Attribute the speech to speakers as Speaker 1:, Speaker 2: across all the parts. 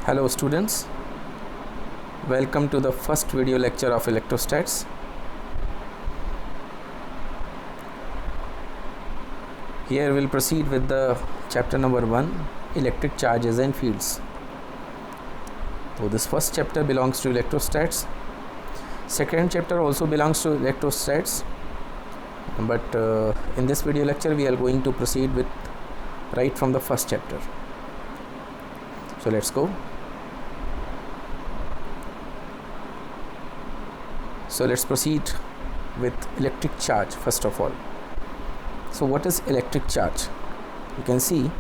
Speaker 1: Hello students, welcome to the first video lecture of electrostats. Here we'll proceed with the chapter number 1, electric charges and fields. So this first chapter belongs to electrostats. Second chapter also belongs to electrostats, but in this video lecture we are going to proceed with right from the first chapter. So let's go. So let's proceed with electric charge first of all. So what is electric charge? You can see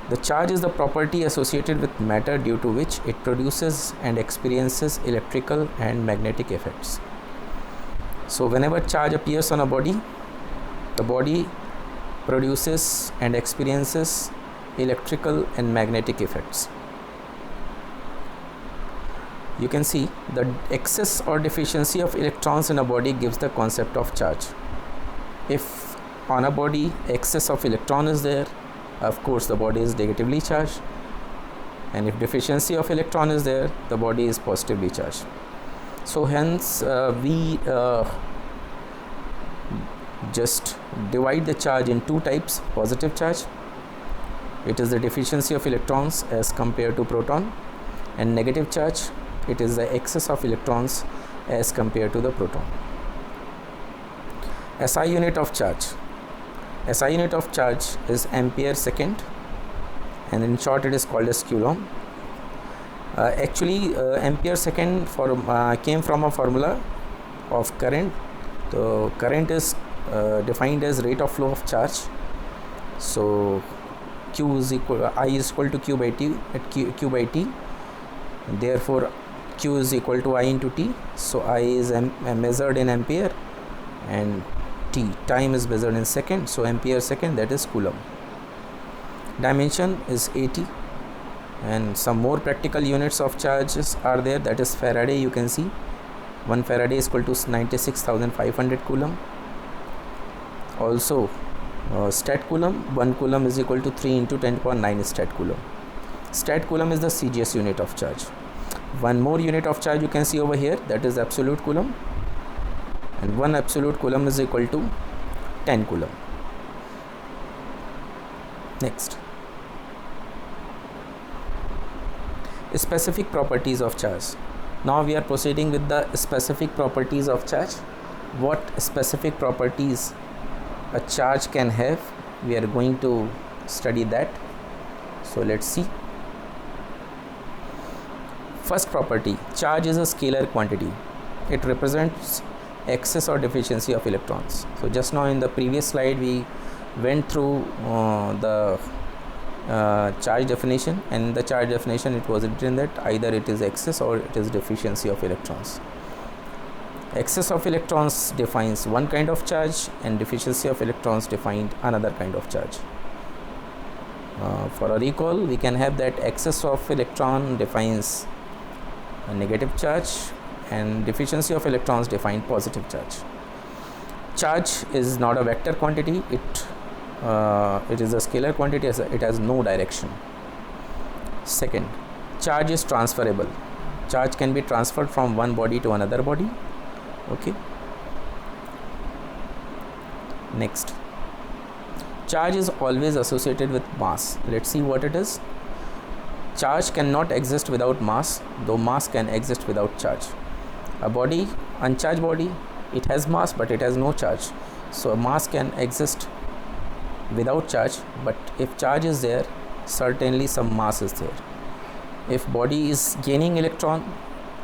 Speaker 1: the charge is the property associated with matter due to which it produces and experiences electrical and magnetic effects. So whenever charge appears on a body, the body produces and experiences electrical and magnetic effects. You can see the excess or deficiency of electrons in a body gives the concept of charge. If on a body excess of electron is there, of course the body is negatively charged, and if deficiency of electron is there, the body is positively charged. So hence we just divide the charge in two types: positive charge, it is the deficiency of electrons as compared to proton, and negative charge, it is the excess of electrons as compared to the proton. SI unit of charge. SI unit of charge is ampere second, and in short it is called as coulomb. Actually ampere second came from a formula of current. So current is defined as rate of flow of charge. So Q is equal, I is equal to Q by T at Q by T. Therefore Q is equal to I into T. So I is measured in ampere and T, time is measured in second. So ampere second, that is coulomb. Dimension is 80, and some more practical units of charges are there, that is Faraday. You can see 1 Faraday is equal to 96,500 coulomb. Also stat coulomb, 1 coulomb is equal to 3 into 10 to the power 9 stat coulomb. Stat coulomb is the CGS unit of charge. One more unit of charge you can see over here, that is absolute coulomb, and 1 absolute coulomb is equal to 10 coulomb. Next, specific properties of charge. Now we are proceeding with the specific properties of charge. What specific properties a charge can have, we are going to study that. So let's see. First property, charge is a scalar quantity. It represents excess or deficiency of electrons. So just now in the previous slide we went through the charge definition, and in the charge definition it was written that either it is excess or it is deficiency of electrons. Excess of electrons defines one kind of charge, and deficiency of electrons defined another kind of charge. For a recall, we can have that excess of electron defines a negative charge, and deficiency of electrons define positive charge. Charge is not a vector quantity, it is a scalar quantity, it has no direction. Second, charge is transferable. Charge can be transferred from one body to another body. Okay. Next, charge is always associated with mass. Let's see what it is. Charge cannot exist without mass, though mass can exist without charge. A body, uncharged body, it has mass but it has no charge. So a mass can exist without charge, but if charge is there, certainly some mass is there. If body is gaining electron,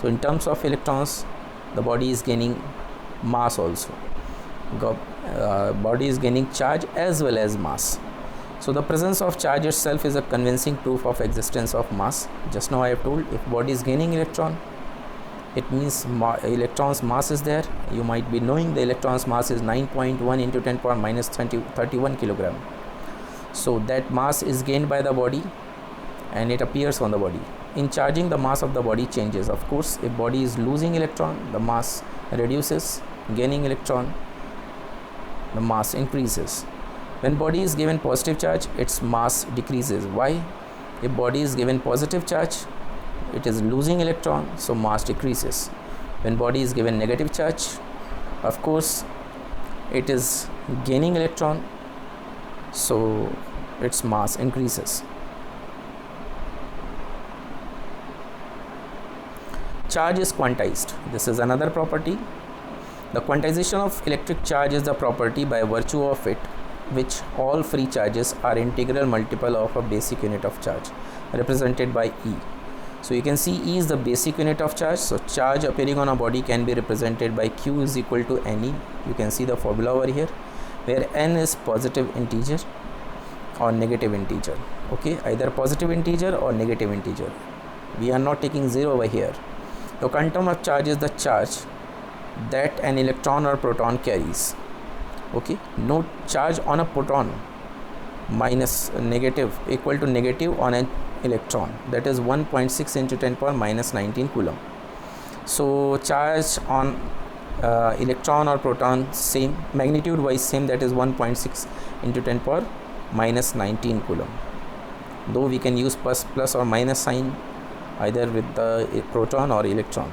Speaker 1: so in terms of electrons, the body is gaining mass also. Body is gaining charge as well as mass. So the presence of charge itself is a convincing proof of existence of mass. Just now I have told, if body is gaining electron, it means electron's mass is there. You might be knowing the electron's mass is 9.1 into 10 power minus 31 kilogram. So that mass is gained by the body and it appears on the body. In charging, the mass of the body changes. Of course, if body is losing electron, the mass reduces. Gaining electron, the mass increases. When body is given positive charge, its mass decreases. Why? If body is given positive charge, it is losing electron, so mass decreases. When body is given negative charge, of course it is gaining electron, so its mass increases. Charge is quantized. This is another property. The quantization of electric charge is the property by virtue of it which all free charges are integral multiple of a basic unit of charge, represented by E. So you can see E is the basic unit of charge. So charge appearing on a body can be represented by Q is equal to NE. You can see the formula over here, where N is positive integer or negative integer. Okay, either positive integer or negative integer. We are not taking 0 over here. The quantum of charge is the charge that an electron or proton carries. Okay, no charge on a proton minus negative equal to negative on an electron, that is 1.6 into 10 power minus 19 coulomb. So charge on electron or proton same, magnitude wise same, that is 1.6 into 10 power minus 19 coulomb, though we can use plus or minus sign either with the proton or electron.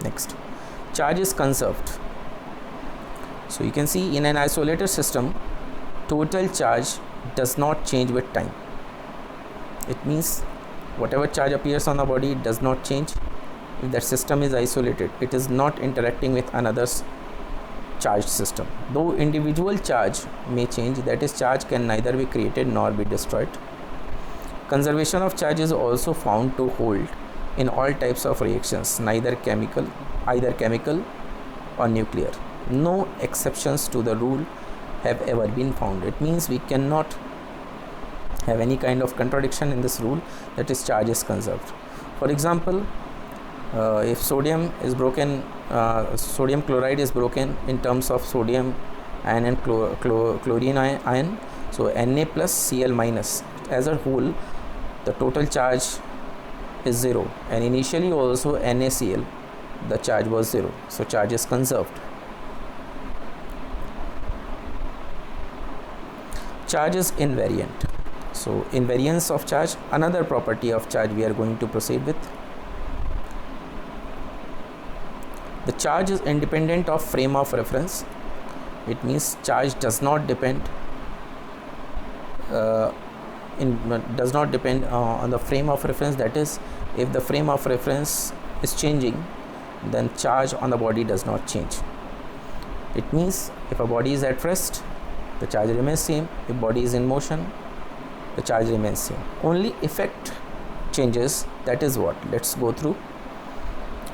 Speaker 1: Next, charge is conserved. So you can see in an isolated system, total charge does not change with time. It means whatever charge appears on the body does not change. If that system is isolated, it is not interacting with another's charged system. Though individual charge may change, that is, charge can neither be created nor be destroyed. Conservation of charge is also found to hold in all types of reactions, either chemical or nuclear. No exceptions to the rule have ever been found. It means we cannot have any kind of contradiction in this rule, that is, charge is conserved. For example, if sodium is broken, sodium chloride is broken in terms of sodium ion and chlorine ion, so Na plus Cl minus, as a whole the total charge is 0, and initially also NaCl, the charge was 0, so charge is conserved. Charge is invariant. So invariance of charge, another property of charge we are going to proceed with. The charge is independent of frame of reference. It means charge does not depend on the frame of reference. That is, if the frame of reference is changing, then charge on the body does not change. It means if a body is at rest, the charge remains same. If body is in motion, the charge remains same. Only effect changes. That is what? Let's go through.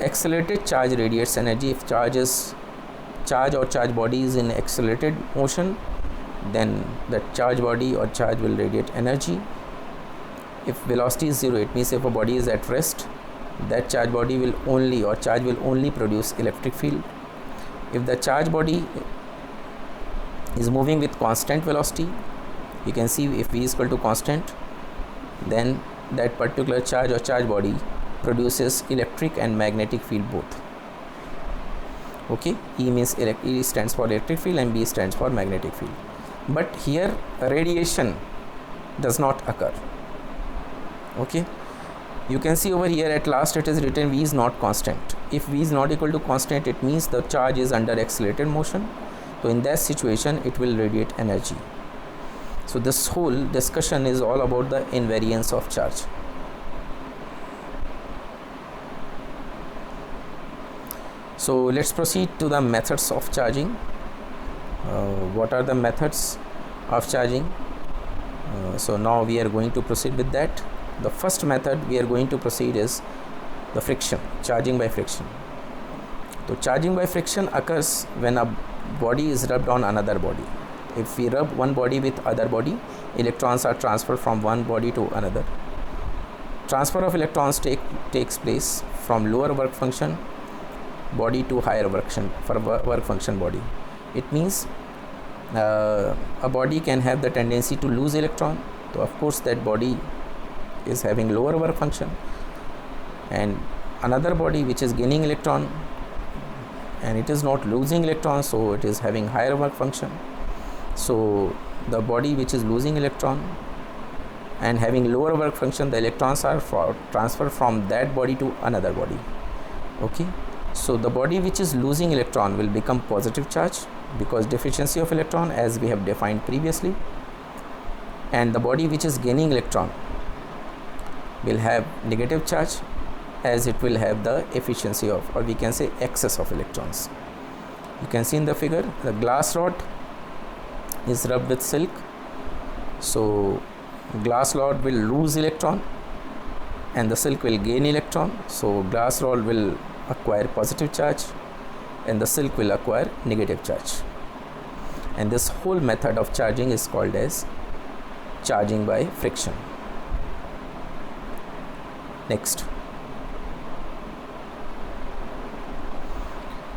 Speaker 1: Accelerated charge radiates energy. If charge or charge body is in accelerated motion, then that charge body or charge will radiate energy. If velocity is 0, it means if a body is at rest, that charge body will only, or charge will only produce electric field. If the charge body is moving with constant velocity, you can see if V is equal to constant, then that particular charge or charge body produces electric and magnetic field both. Okay, E means E stands for electric field and B stands for magnetic field. But here radiation does not occur. Okay, you can see over here at last it is written V is not constant. If V is not equal to constant, it means the charge is under accelerated motion. So in that situation it will radiate energy. So this whole discussion is all about the invariance of charge. So let's proceed to the methods of charging. What are the methods of charging? So now we are going to proceed with that. The first method we are going to proceed is the friction, charging by friction. So charging by friction occurs when a body is rubbed on another body. If we rub one body with other body, electrons are transferred from one body to another. Transfer of electrons takes place from lower work function body to higher work function body. It means a body can have the tendency to lose electron. So of course that body is having lower work function, and another body which is gaining electron and it is not losing electrons, so it is having higher work function. So the body which is losing electron and having lower work function, the electrons are transferred from that body to another body. Okay, so the body which is losing electron will become positive charge because deficiency of electron, as we have defined previously, and the body which is gaining electron will have negative charge, as it will have the efficiency of, or we can say excess of electrons. You can see in the figure, the glass rod is rubbed with silk, so glass rod will lose electron and the silk will gain electron, so glass rod will acquire positive charge and the silk will acquire negative charge. And this whole method of charging is called as charging by friction.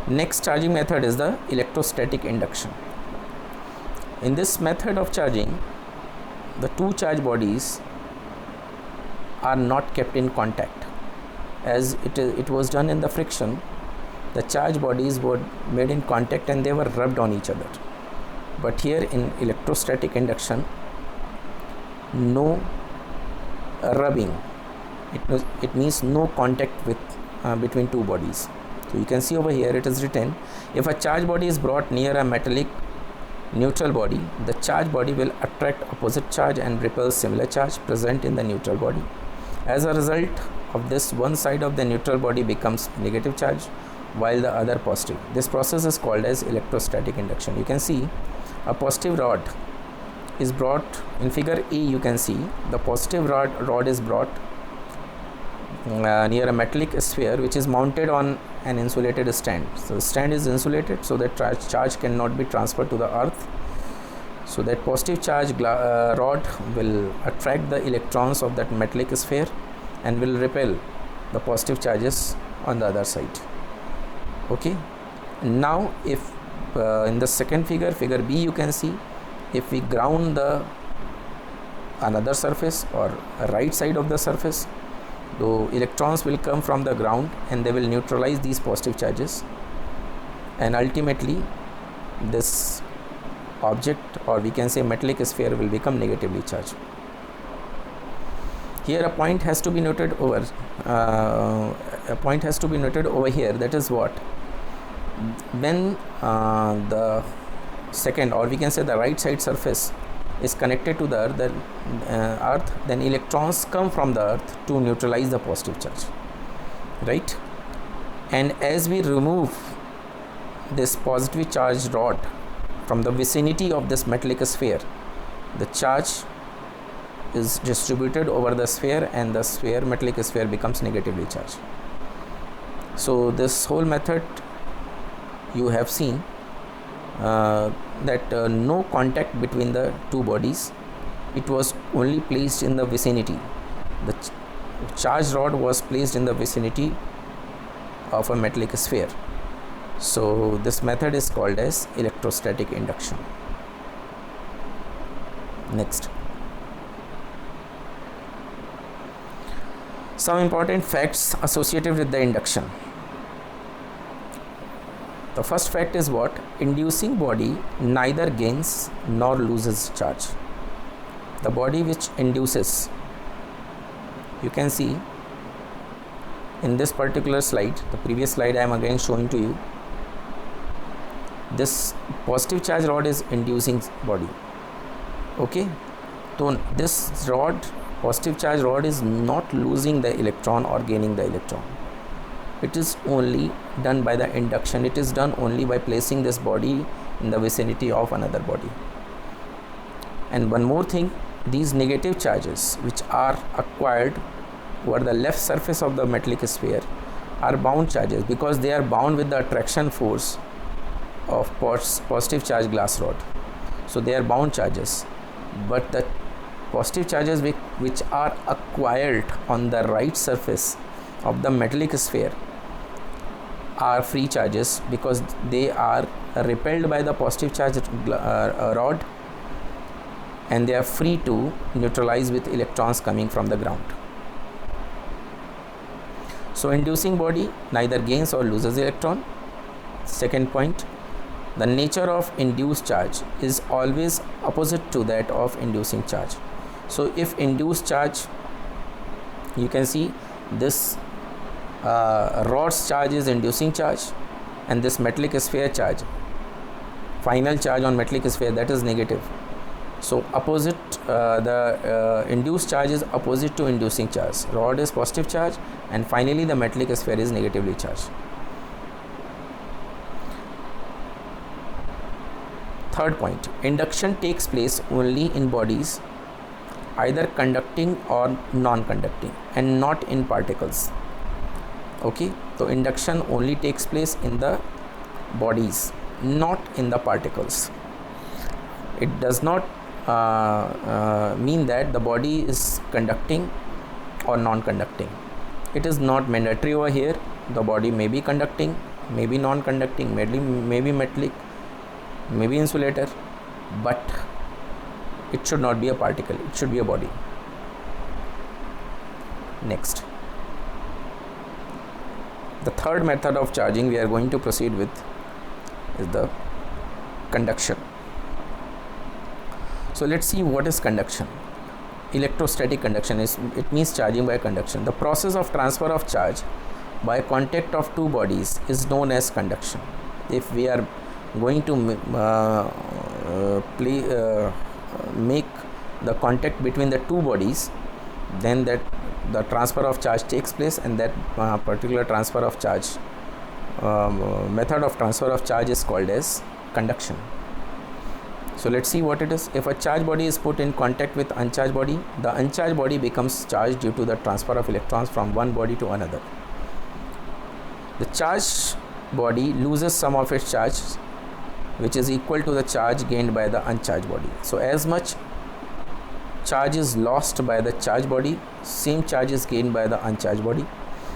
Speaker 1: Next charging method is the electrostatic induction. In this method of charging, the two charge bodies are not kept in contact. As it was done in the friction, the charge bodies were made in contact and they were rubbed on each other. But here in electrostatic induction, no rubbing. It means no contact with between two bodies. So you can see over here it is written, if a charge body is brought near a metallic neutral body, the charge body will attract opposite charge and repel similar charge present in the neutral body. As a result of this, one side of the neutral body becomes negative charge while the other positive. This process is called as electrostatic induction. You can see a positive rod is brought in figure A. You can see the positive rod is brought near a metallic sphere which is mounted on an insulated stand. So the stand is insulated so that charge cannot be transferred to the earth. So that positive charge rod will attract the electrons of that metallic sphere and will repel the positive charges on the other side. Okay, now if in the second figure B, you can see if we ground the another surface or right side of the surface, the electrons will come from the ground and they will neutralize these positive charges, and ultimately this object, or we can say metallic sphere, will become negatively charged. Here a point has to be noted over here, that is what, when the second, or we can say the right side surface is connected to the earth, then electrons come from the earth to neutralize the positive charge, right? And as we remove this positively charged rod from the vicinity of this metallic sphere, the charge is distributed over the sphere and the metallic sphere becomes negatively charged. So this whole method you have seen that no contact between the two bodies. It was only placed in the vicinity. The charged rod was placed in the vicinity of a metallic sphere. So this method is called as electrostatic induction. Next, some important facts associated with the induction. The first fact is what? Inducing body neither gains nor loses charge. The body which induces, you can see in this particular slide, the previous slide I am again showing to you, this positive charge rod is inducing body. Okay, so this rod, positive charge rod, is not losing the electron or gaining the electron. It is only done by the induction. It is done only by placing this body in the vicinity of another body. And one more thing, these negative charges which are acquired over the left surface of the metallic sphere are bound charges because they are bound with the attraction force of positive charge glass rod. So they are bound charges, but the positive charges which are acquired on the right surface of the metallic sphere are free charges because they are repelled by the positive charge rod and they are free to neutralize with electrons coming from the ground. So inducing body neither gains or loses electron. Second point, the nature of induced charge is always opposite to that of inducing charge. So if induced charge, you can see this rod's charge is inducing charge, and this metallic sphere charge, final charge on metallic sphere, that is negative. So opposite, the induced charge is opposite to inducing charge. Rod is positive charge, and finally the metallic sphere is negatively charged. Third point, induction takes place only in bodies either conducting or non-conducting, and not in particles. Okay, so induction only takes place in the bodies, not in the particles. It does not mean that the body is conducting or non-conducting. It is not mandatory over here. The body may be conducting, may be non-conducting, may be metallic, may be insulator, but it should not be a particle, it should be a body. Next, the third method of charging we are going to proceed with is the conduction. So let's see what is conduction. Electrostatic conduction is, it means charging by conduction. The process of transfer of charge by contact of two bodies is known as conduction. If we are going to make the contact between the two bodies, then that the transfer of charge takes place, and that particular transfer of charge method of transfer of charge is called as conduction. So let's see what it is. If a charged body is put in contact with uncharged body, the uncharged body becomes charged due to the transfer of electrons from one body to another. The charged body loses some of its charge, which is equal to the charge gained by the uncharged body. So as much charge is lost by the charged body, same charge is gained by the uncharged body.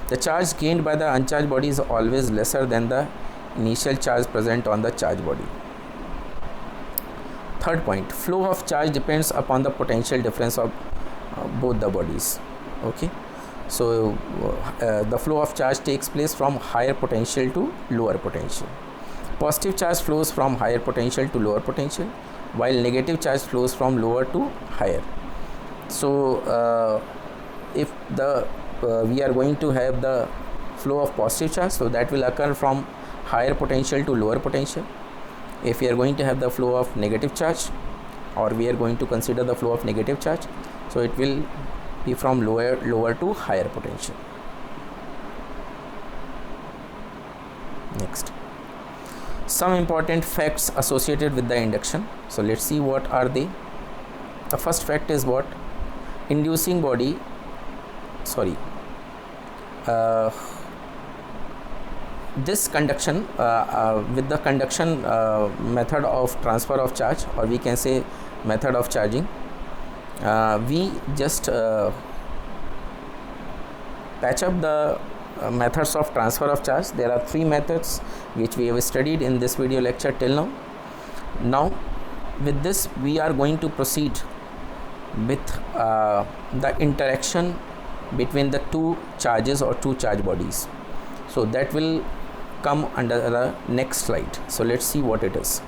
Speaker 1: The charge gained by the uncharged body is always lesser than the initial charge present on the charged body. Third point, flow of charge depends upon the potential difference of both the bodies. Okay, so the flow of charge takes place from higher potential to lower potential. Positive charge flows from higher potential to lower potential, while negative charge flows from lower to higher. So if the we are going to have the flow of positive charge, so that will occur from higher potential to lower potential. If we are going to have the flow of negative charge, or we are going to consider the flow of negative charge, so it will be from lower to higher potential. Next, some important facts associated with the induction. So let's see what are they. The first fact is what? Inducing body, this conduction with the conduction method of transfer of charge, or we can say method of charging, we just patch up the methods of transfer of charge. There are three methods which we have studied in this video lecture till now. Now with this we are going to proceed with the interaction between the two charges or two charge bodies. So that will come under the next slide. So let's see what it is.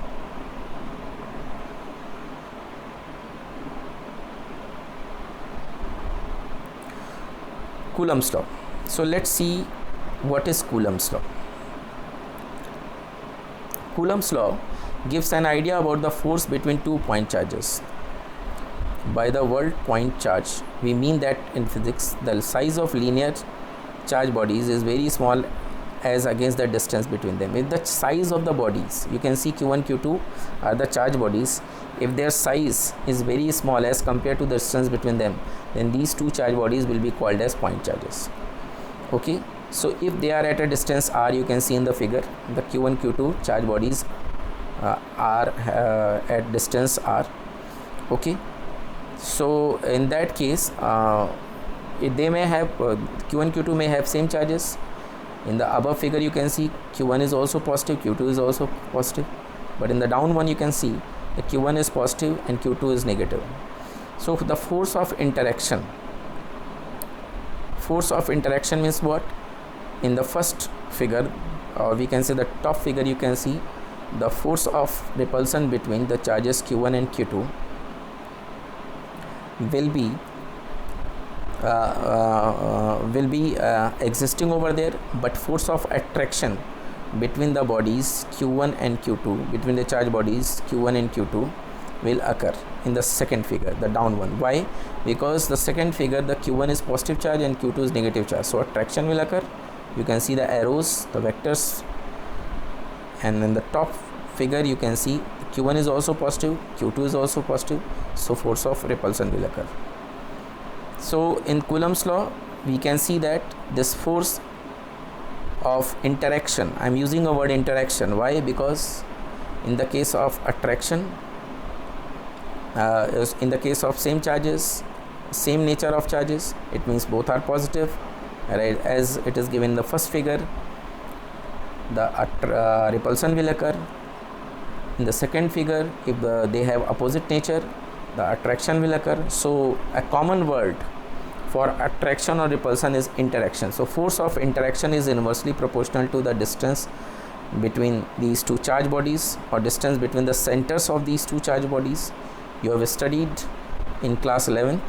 Speaker 1: Coulomb's law. So let's see what is Coulomb's law. Coulomb's law gives an idea about the force between 2 point charges. By the word point charge, we mean that in physics the size of linear charge bodies is very small as against the distance between them. If the size of the bodies, you can see Q1, Q2 are the charge bodies, if their size is very small as compared to the distance between them, then these two charge bodies will be called as point charges. Okay, so if they are at a distance r, you can see in the figure the Q1, Q2 charge bodies are at distance r. Okay, so in that case they may have Q1, Q2 may have same charges. In the above figure you can see Q1 is also positive, Q2 is also positive, but in the down one you can see the Q1 is positive and Q2 is negative. So the force of interaction means what? In the first figure, or we can say the top figure, you can see the force of repulsion between the charges Q1 and Q2 will be existing over there, but force of attraction between the bodies q1 and q2, between the charge bodies q1 and q2 will occur in the second figure, the down one. Why? Because the second figure, the q1 is positive charge and q2 is negative charge, so attraction will occur. You can see the arrows, the vectors, and in the top figure you can see q1 is also positive, q2 is also positive, so force of repulsion will occur. So in Coulomb's law we can see that this force of interaction, I am using a word interaction. Why? Because in the case of attraction, in the case of same charges, same nature of charges, it means both are positive, right? As it is given in the first figure, the repulsion will occur. In the second figure, if they have opposite nature, the attraction will occur. So a common word for attraction or repulsion is interaction. So force of interaction is inversely proportional to the distance between these two charge bodies, or distance between the centers of these two charge bodies. You have studied in class 11th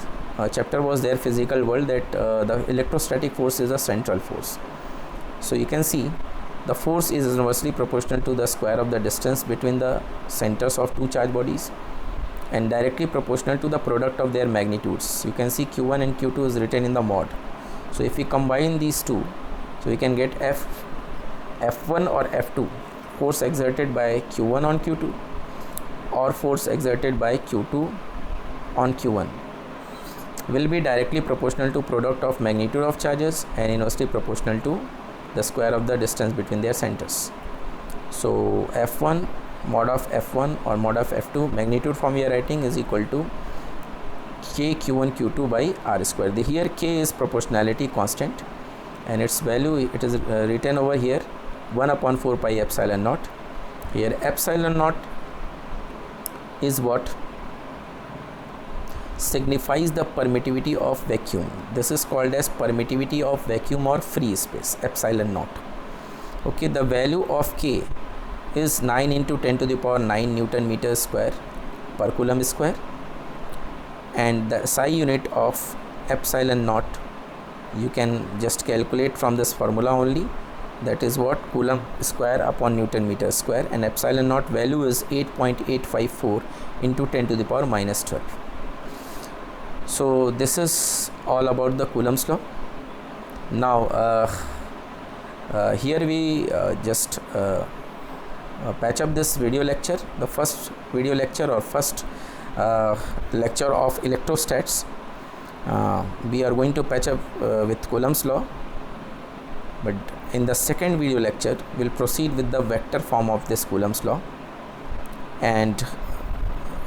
Speaker 1: chapter was there, physical world, that the electrostatic force is a central force. So you can see the force is inversely proportional to the square of the distance between the centers of two charge bodies and directly proportional to the product of their magnitudes. You can see q1 and q2 is written in the mod. So if we combine these two, so we can get F1 or F2, force exerted by q1 on q2 or force exerted by q2 on q1 will be directly proportional to product of magnitude of charges and inversely proportional to the square of the distance between their centers. So F1 mod of F1 or mod of F2, magnitude form we are writing is equal to k q1 q2 by r square. Here k is proportionality constant and its value, it is written over here 1 upon 4 pi epsilon naught. Here epsilon naught is what signifies the permittivity of vacuum. This is called as permittivity of vacuum or free space, epsilon naught. Okay, the value of k is 9 into 10 to the power 9 Newton meter square per Coulomb square, and the SI unit of epsilon naught you can just calculate from this formula only, that is what Coulomb square upon Newton meter square, and epsilon naught value is 8.854 into 10 to the power minus 12. So this is all about the Coulomb's law. Now here we just patch up this video lecture, the first video lecture or first lecture of electrostats. We are going to patch up with Coulomb's law, but in the second video lecture we'll proceed with the vector form of this Coulomb's law and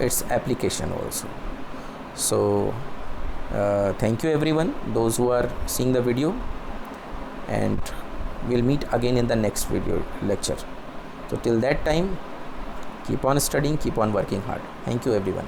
Speaker 1: its application also. So thank you everyone, those who are seeing the video, and we'll meet again in the next video lecture. So till that time, keep on studying, keep on working hard. Thank you everyone.